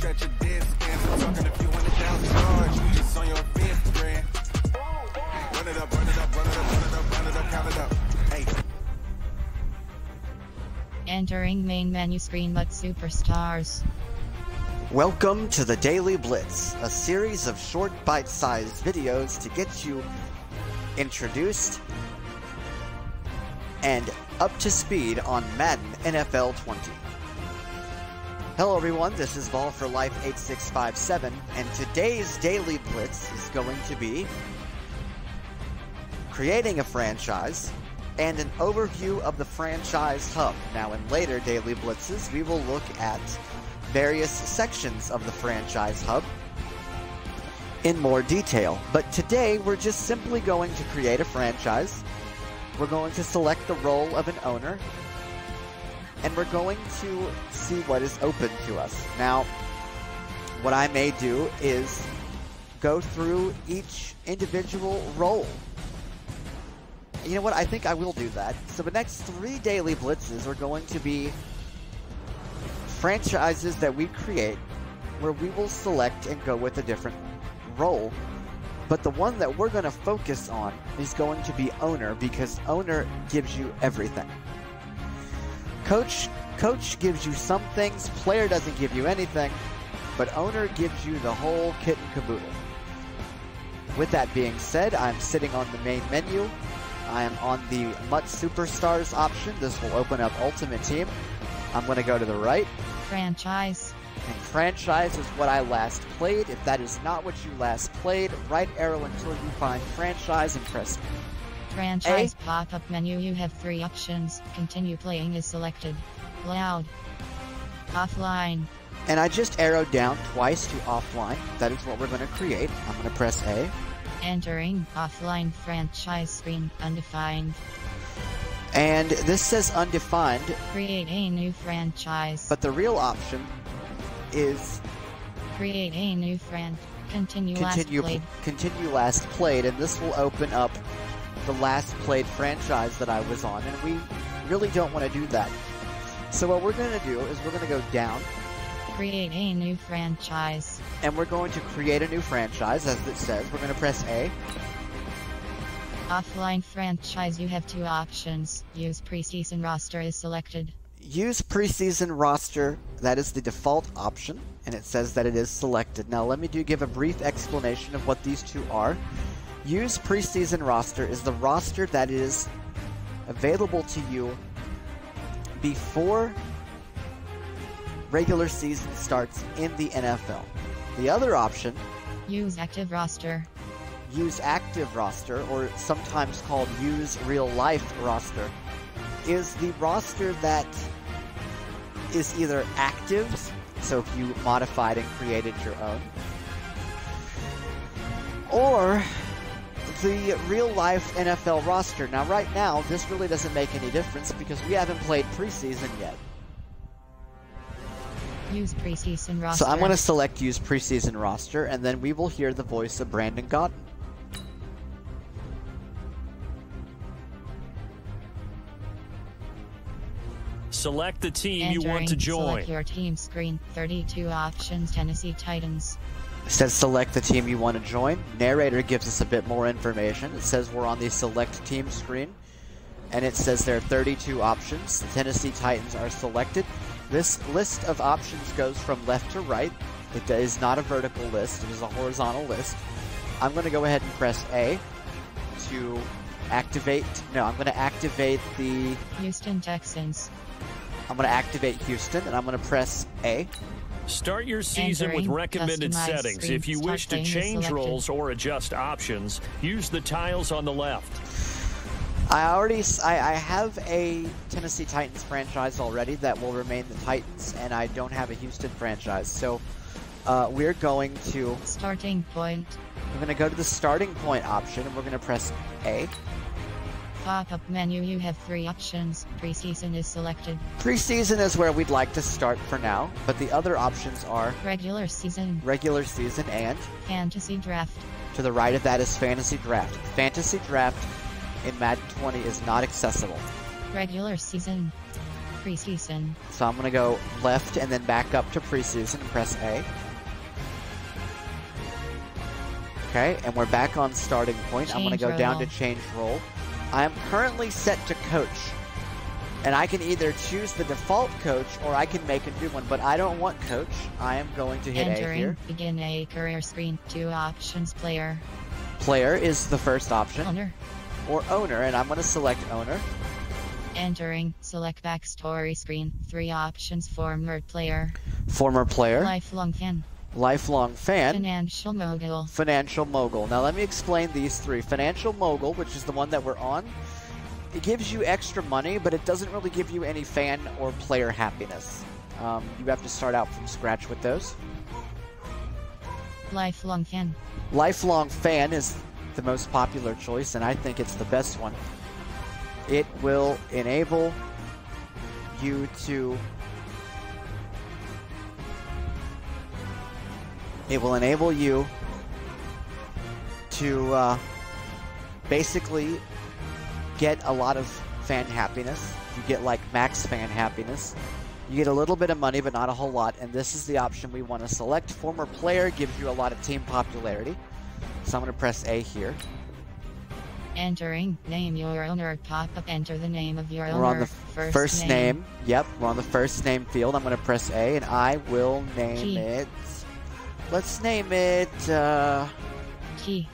scratch your dead skin. I'm talking a few $100,000. You just on your fifth grand. Run it up, run it up, run it up, run it up, run it up, count it up. Hey. Entering main menu screen but superstars. Welcome to the Daily Blitz, a series of short bite-sized videos to get you introduced and up to speed on Madden NFL 20. Hello everyone, this is Ball for Life 8657, and today's Daily Blitz is going to be creating a franchise and an overview of the franchise hub. Now in later Daily Blitzes, we will look at various sections of the franchise hub in more detail. But today, we're just simply going to create a franchise. We're going to select the role of an owner, and we're going to see what is open to us. Now, what I may do is go through each individual role. You know what? I think I will do that. So the next 3 Daily Blitzes are going to be franchises that we create where we will select and go with a different role, but the one that we're going to focus on is going to be owner, because owner gives you everything. Coach gives you some things, player doesn't give you anything, but owner gives you the whole kit and caboodle. With that being said, I'm sitting on the main menu. I am on the MUT Superstars option. This will open up Ultimate Team. I'm going to go to the right. Franchise. And franchise is what I last played. If that is not what you last played, right arrow until you find franchise and press Franchise pop-up menu. You have 3 options. Continue playing is selected. Loud. Offline. And I just arrowed down twice to offline. That is what we're going to create. I'm going to press A. Entering offline franchise screen. Undefined. And this says undefined. Create a new franchise. But the real option is create a new continue last played. Continue last played, and this will open up the last played franchise that I was on, and we really don't want to do that. So what we're going to do is we're going to go down. Create a new franchise. And we're going to create a new franchise, as it says. We're going to press A. Offline franchise. You have 2 options. Use preseason roster is selected. Use preseason roster. That is the default option, and it says that it is selected. Now let me give a brief explanation of what these 2 are. Use preseason roster is the roster that is available to you before regular season starts in the NFL. The other option, use active roster. Use active roster, or sometimes called use real life roster, is the roster that is either active, so if you modified and created your own, or the real life NFL roster. Now right now, this really doesn't make any difference because we haven't played preseason yet. Use preseason roster. So I'm going to select use preseason roster, and then we will hear the voice of Brandon Godden. Select the team you want to join. Select your team screen. 32 options. Tennessee Titans. It says select the team you want to join. Narrator gives us a bit more information. It says we're on the select team screen, and it says there are 32 options. The Tennessee Titans are selected. This list of options goes from left to right. It is not a vertical list. It is a horizontal list. I'm going to go ahead and press A to activate. No, I'm going to activate the Houston Texans. I'm going to activate Houston, and I'm going to press A. Start your season with recommended settings. If you wish to change roles or adjust options, use the tiles on the left. I have a Tennessee Titans franchise already that will remain the Titans, and I don't have a Houston franchise. So we're going to starting point. We're going to go to the starting point option, and we're going to press A. Pop-up menu. You have 3 options. Preseason is selected. Preseason is where we'd like to start for now, but the other options are regular season, and fantasy draft. To the right of that is fantasy draft. Fantasy draft in Madden 20 is not accessible. Regular season. Preseason. So I'm going to go left and then back up to preseason and press A. Okay, and we're back on starting point. I'm going to go down to change role. I am currently set to coach. And I can either choose the default coach or I can make a new one, but I don't want coach. I am going to hit A here. Begin a career screen. 2 options. Player. Player is the first option. Owner. Or owner, and I'm going to select owner. Entering. Select backstory screen. 3 options. Former player. Former player. Lifelong fan. Lifelong fan. Financial mogul. Financial mogul. Now let me explain these 3. Financial mogul, which is the one that we're on, it gives you extra money, but it doesn't really give you any fan or player happiness. You have to start out from scratch with those. Lifelong fan. Lifelong fan is the most popular choice, and I think it's the best one. It will enable you to... basically get a lot of fan happiness. You get like max fan happiness. You get a little bit of money, but not a whole lot, and this is the option we want to select. Former player gives you a lot of team popularity. So I'm going to press A here. Entering. Name your owner. Pop-up. Enter the name of your owner. We're on the first name. Yep, we're on the first name field. I'm going to press A, and I will name it... Let's name it... Key.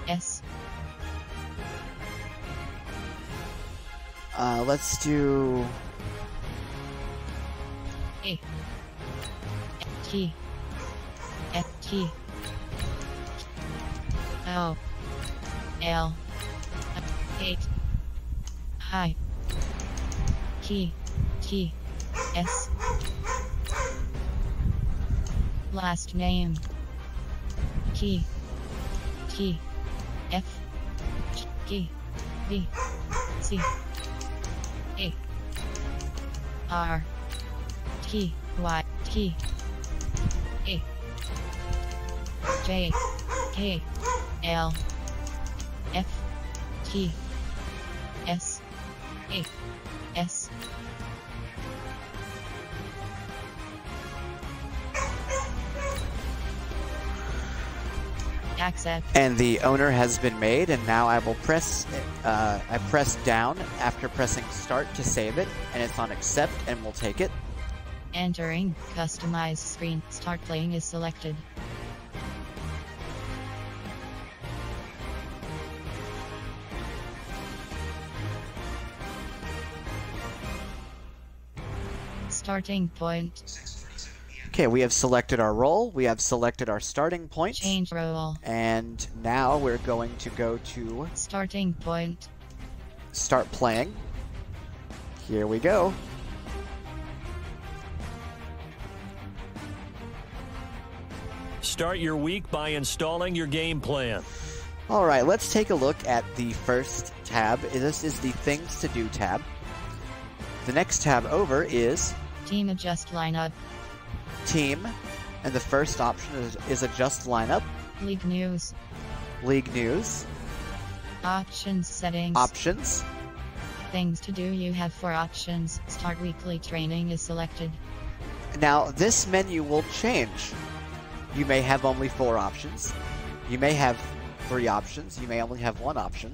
S. Let's do... A. T. F. T. O. L. 8. Hi. Key. T. S. Last name. T. T. F. G. B. C. A. R. T. Y. T. A. J. K. L. F. T. S. A. S. Accept. And the owner has been made, and now I will press, I press down after pressing start to save it, and it's on accept, and we'll take it. Entering. Customize screen. Start playing is selected. Starting point. Okay, we have selected our role, we have selected our starting point. Change role. And now we're going to go to... Starting point. Start playing. Here we go. Start your week by installing your game plan. Alright, let's take a look at the first tab. This is the Things to Do tab. The next tab over is... Team Adjust Lineup. Team, and the first option is Adjust Lineup. League News. League News. Options Settings. Options. Things to do. You have 4 options. Start weekly training is selected. Now, this menu will change. You may have only 4 options. You may have 3 options. You may only have 1 option.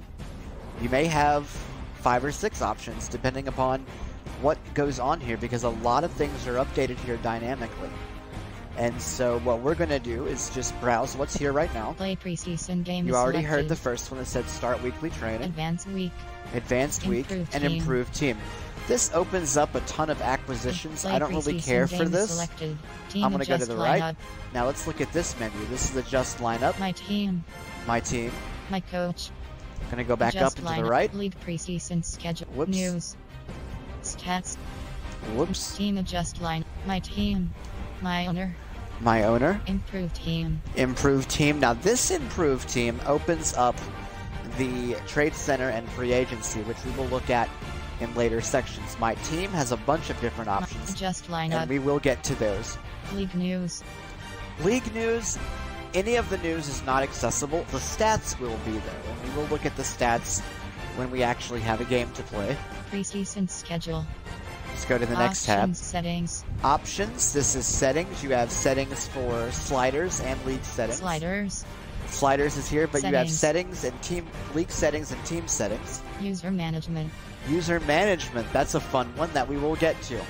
You may have 5 or 6 options, depending upon what goes on here, because a lot of things are updated here dynamically. And so what we're going to do is just browse what's here right now. Play preseason game. You already heard the first one that said start weekly training. Advanced week. Advanced week and improved team. This opens up a ton of acquisitions. I don't really care for this. I'm going to go to the right. Now let's look at this menu. This is Adjust Lineup. My team. My team. My coach. I'm going to go back up and to the right. League preseason schedule. Whoops. News. Stats. Whoops. Team Adjust Line. My team. My owner. My owner. Improved team. Improved team. Now this improved team opens up the Trade Center and free agency, which we will look at in later sections. My team has a bunch of different options. Adjust Lineup. And we will get to those. League News. League News. Any of the news is not accessible. The stats will be there, and we will look at the stats when we actually have a game to play. Preseason schedule. Let's go to the next tab. Settings. Options. This is settings. You have settings for sliders and league settings. Sliders is here, but you have settings and league settings and team settings. User management. User management. That's a fun one that we will get to.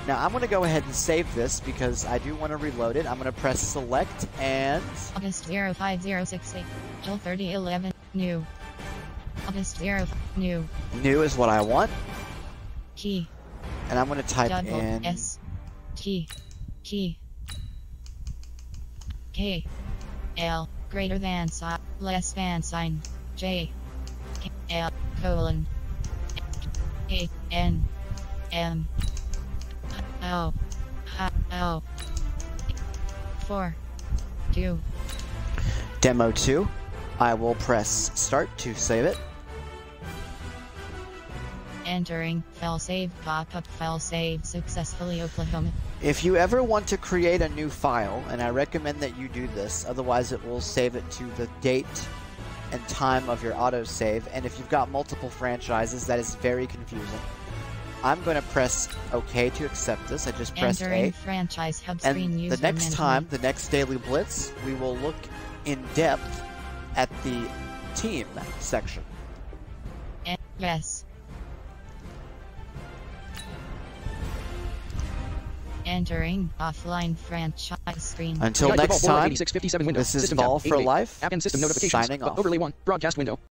Now I'm going to go ahead and save this because I do want to reload it. I'm going to press select and... August 05068, July 3011, new. August 0, new. New is what I want. Key. And I'm going to type Double in... S. Key. Key. K. L. Greater than sign. Less than sign. J. L. Colon. A. N. M. O. O. 4. 2. Demo 2. I will press start to save it. Entering file save pop-up file save successfully Oklahoma. If you ever want to create a new file, and I recommend that you do this, otherwise it will save it to the date and time of your autosave, and if you've got multiple franchises, that is very confusing. I'm going to press OK to accept this. I just pressed A. Franchise hub and screen the next time, the next Daily Blitz, we will look in depth at the team section. Yes. Entering offline franchise screen. Until next time, this is Ball for Life, App and system notifications. signing off. Overlay 1, broadcast window.